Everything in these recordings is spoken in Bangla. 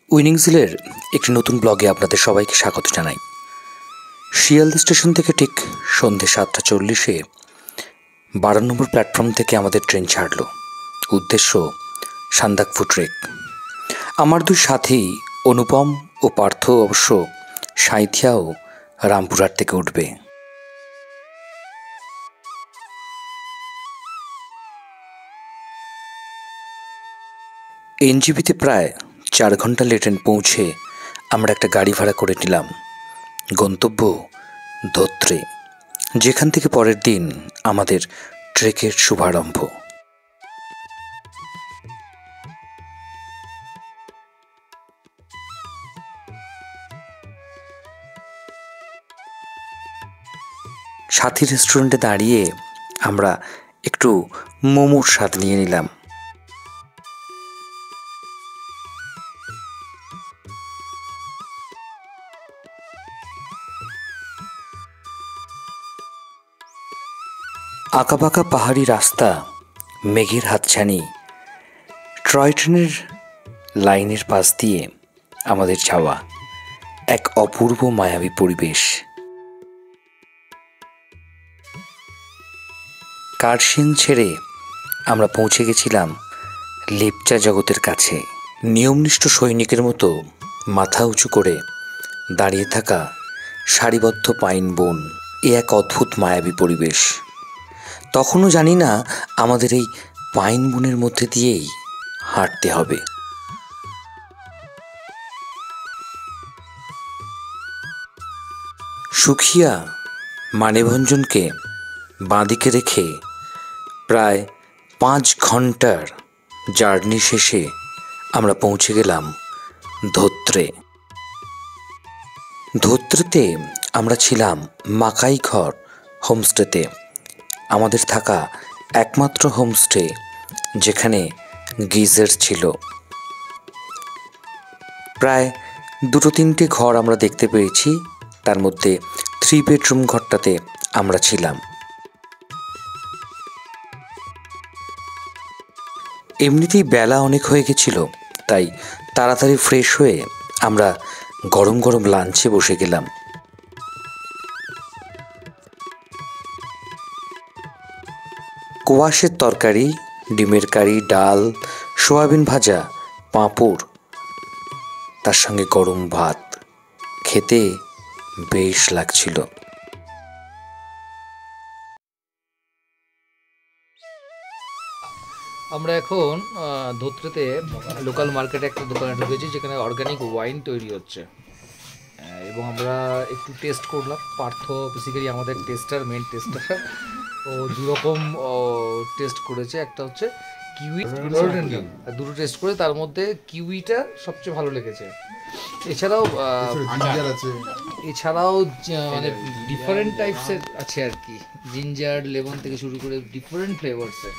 উইনিংসিলের একটি নতুন ব্লগে আপনাদের সবাইকে স্বাগত জানাই। শিয়ালদা স্টেশন থেকে ঠিক সন্ধ্যে 7:40-এ 12 নম্বর প্ল্যাটফর্ম থেকে আমাদের ট্রেন ছাড়ল। উদ্দেশ্য সান্দাকফু ট্রেক। আমার দুই সাথী অনুপম ও পার্থ অবশ্য সাঁইথিয়া ও রামপুরহাট থেকে উঠবে। এনজিপিতে প্রায় 4 ঘন্টা লেটে পৌঁছে আমরা একটা গাড়ি ভাড়া করে নিলাম। গন্তব্য ধোত্রে, যেখান থেকে পরের দিন আমাদের ট্রেকের শুভারম্ভ। সাথী রেস্টুরেন্টে দাঁড়িয়ে আমরা একটু মোমোর স্বাদ নিয়ে নিলাম। আঁকাবাঁকা পাহাড়ি রাস্তা, মেঘের হাতছানি, টয় ট্রেনের লাইনের পাশ দিয়ে আমাদের যাওয়া এক অপূর্ব মায়াবী পরিবেশ। কার্শিয়াং ছেড়ে আমরা পৌঁছে গেছিলাম লেপচা জগতের কাছে। নিয়মনিষ্ঠ সৈনিকের মতো মাথা উঁচু করে দাঁড়িয়ে থাকা সারিবদ্ধ পাইন বন, এ এক অদ্ভুত মায়াবী পরিবেশ। তখনও জানি না আমাদের এই পাইন বনের মধ্যে দিয়েই হাঁটতে হবে। সুখিয়া মানেভঞ্জনকে বাঁদিকে রেখে প্রায় 5 ঘন্টার জার্নি শেষে আমরা পৌঁছে গেলাম ধোত্রে। ধোত্রেতে আমরা ছিলাম মাকাই ঘর হোমস্টেতে। আমাদের থাকা একমাত্র হোমস্টে যেখানে গিজার ছিল। প্রায় 2-3টে ঘর আমরা দেখতে পেয়েছি, তার মধ্যে 3 বেডরুম ঘরটাতে আমরা ছিলাম। এমনিতেই বেলা অনেক হয়ে গেছিল, তাই তাড়াতাড়ি ফ্রেশ হয়ে আমরা গরম গরম লাঞ্চে বসে গেলাম। কোয়াশের তরকারি, ডিমের কারি, ডাল, সয়াবিন ভাজা, পাঁপড়, তার সঙ্গে গরম ভাত, খেতে বেশ লাগছিল। আমরা এখন ধোত্রেতে লোকাল মার্কেটে একটা দোকানে ঢুকেছি যেখানে অর্গানিক ওয়াইন তৈরি হচ্ছে, এবং আমরা একটু টেস্ট করলাম। পার্থ বেসিক্যালি আমাদের মেন টেস্টার। ও দুরকম টেস্ট করেছে, একটা হচ্ছে কিউই, দুটো টেস্ট করে তার মধ্যে কিউইটা সবচেয়ে ভালো লেগেছে। এছাড়াও মানে ডিফারেন্ট টাইপসের আছে আর কি, জিঞ্জার, লেমন থেকে শুরু করে ডিফারেন্ট ফ্লেভার্সের।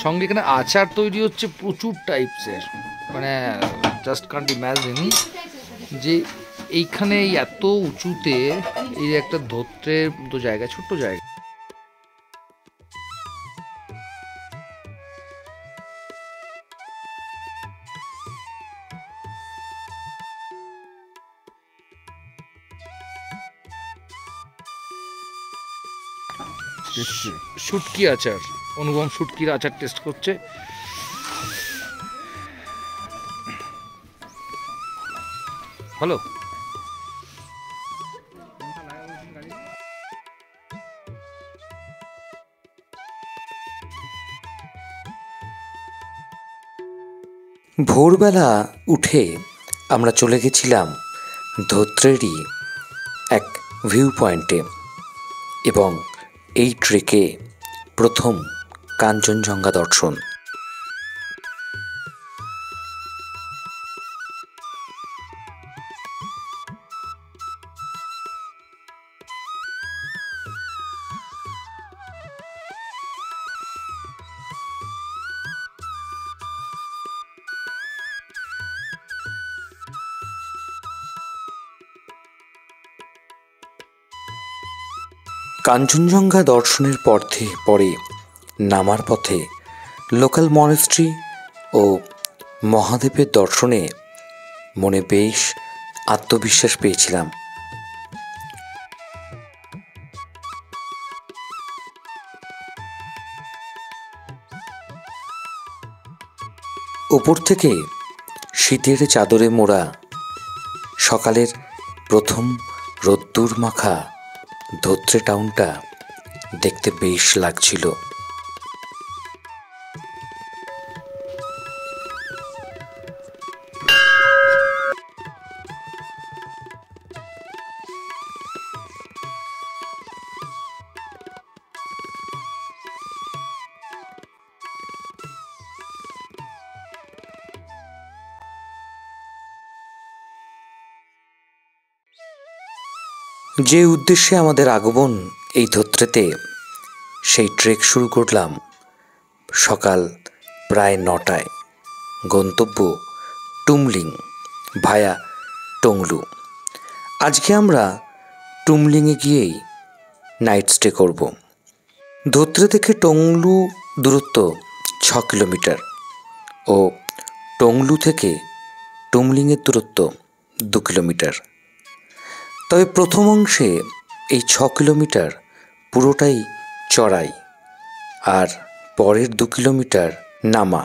সঙ্গে এখানে আচার তৈরি হচ্ছে প্রচুর টাইপসের, মানে জাস্ট কান্ট ইম্যাজিন যে এইখানে এত উঁচুতে এই একটা ধোত্রের মতো জায়গা, ছোট্ট জায়গা। শুটকি আচার, অনুপম শুটকির আচার টেস্ট করছে। ভালো। ভোরবেলা উঠে আমরা চলে গেছিলাম ধোত্রেরই এক ভিউ পয়েন্টে, এবং এই ট্রেকে প্রথম কাঞ্চনজঙ্ঘা দর্শন। কাঞ্চনজঙ্ঘা দর্শনের পরে নামার পথে লোকাল মনেস্ট্রি ও মহাদেবের দর্শনে মনে বেশ আত্মবিশ্বাস পেয়েছিলাম। উপর থেকে শীতের চাদরে মোড়া সকালের প্রথম রোদ্দুর মাখা ধোত্রে টাউনটা দেখতে বেশ লাগছিল। যে উদ্দেশ্যে আমাদের আগমন এই ধোত্রেতে, সেই ট্রেক শুরু করলাম সকাল প্রায় 9টায়। গন্তব্য টুমলিং ভায়া টংলু। আজকে আমরা টুমলিংয়ে গিয়েই নাইট স্টে করব। ধোত্রে থেকে টংলু দূরত্ব 6 কিলোমিটার ও টংলু থেকে টুমলিংয়ের দূরত্ব 2 কিলোমিটার। তবে প্রথম অংশে এই 6 কিলোমিটার পুরোটাই চড়াই আর পরের 2 কিলোমিটার নামা।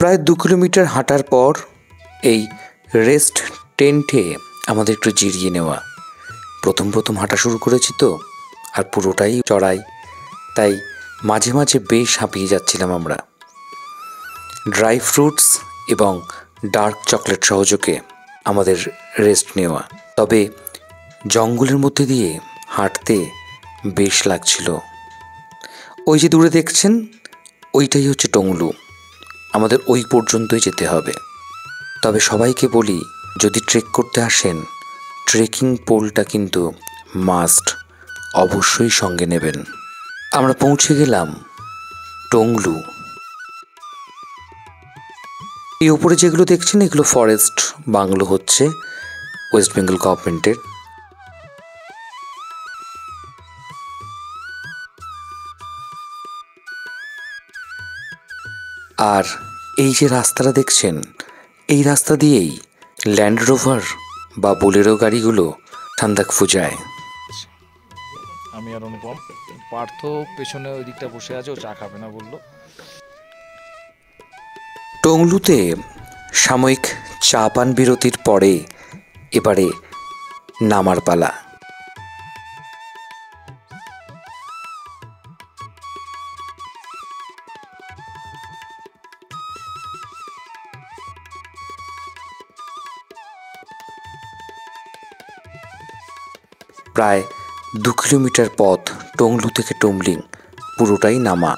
প্রায় 2 কিলোমিটার হাঁটার পর এই রেস্ট টেন্টে আমাদের একটু জিরিয়ে নেওয়া। প্রথম হাঁটা শুরু করেছি তো, আর পুরোটাই চড়াই, তাই মাঝে মাঝে বেশ হাঁপিয়ে যাচ্ছিলাম আমরা। ড্রাই ফ্রুটস এবং ডার্ক চকলেট সহযোগে আমাদের রেস্ট নেওয়া। তবে জঙ্গলের মধ্যে দিয়ে হাঁটতে বেশ লাগছিল। ওই যে দূরে দেখছেন, ওইটাই হচ্ছে টংলু। আমাদের ওই পর্যন্তই যেতে হবে। তবে সবাইকে বলি, যদি ট্রেক করতে আসেন, ট্রেকিং পোলটা কিন্তু মাস্ট, অবশ্যই সঙ্গে নেবেন। আমরা পৌঁছে গেলাম টংলু। এই উপরে যেগুলো দেখছেন, এগুলো ফরেস্ট বাংলো হচ্ছে ওয়েস্ট বেঙ্গল গভর্নমেন্টের। আর এই যে রাস্তাটা দেখছেন, এই রাস্তা দিয়েই ল্যান্ড রোভার বা বোলেরো গাড়িগুলো ঠান্দাকফু যায়। আমি আর অনুপম, পার্থ পেছনে ওই দিকটা বসে আছে, ও চা খাবে না বললো। টংলুতে সাময়িক চা পান বিরতির পরে এবারে নামার পালা। প্রায় 2 কিলোমিটার পথ টংলু থেকে টুমলিং, পুরোটাই নামা।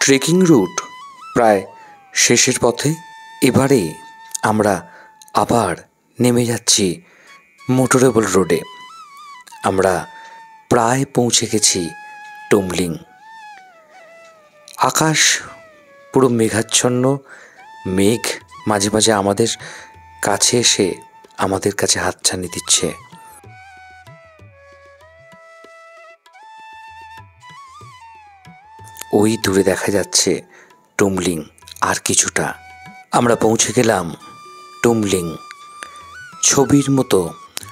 ট্রেকিং রুট প্রায় শেষের পথে। এবারে আমরা আবার নেমে যাচ্ছি মোটরেবল রোডে। আমরা প্রায় পৌঁছে গেছি টুমলিং। আকাশ পুরো মেঘাচ্ছন্ন, মেঘ মাঝে মাঝে আমাদের কাছে এসে আমাদের কাছে হাতছানি দিচ্ছে। ওই দূরে দেখা যাচ্ছে টুমলিং আর কিছুটা। আমরা পৌঁছে গেলাম টুমলিং, ছবির মতো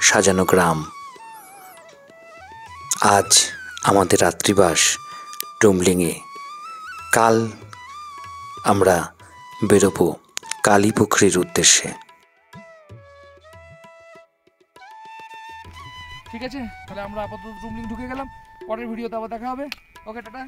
সাজানো গ্রাম। আজ আমাদের রাত্রিবাস টুমলিংয়ে। কাল আমরা বেরোবো কালীপুখুরির উদ্দেশ্যে। ঠিক আছে, তাহলে আমরা আপাতত টুমলিং ঢুকে গেলাম, পরের ভিডিওতে আবার দেখা হবে। ওকে, টাটা।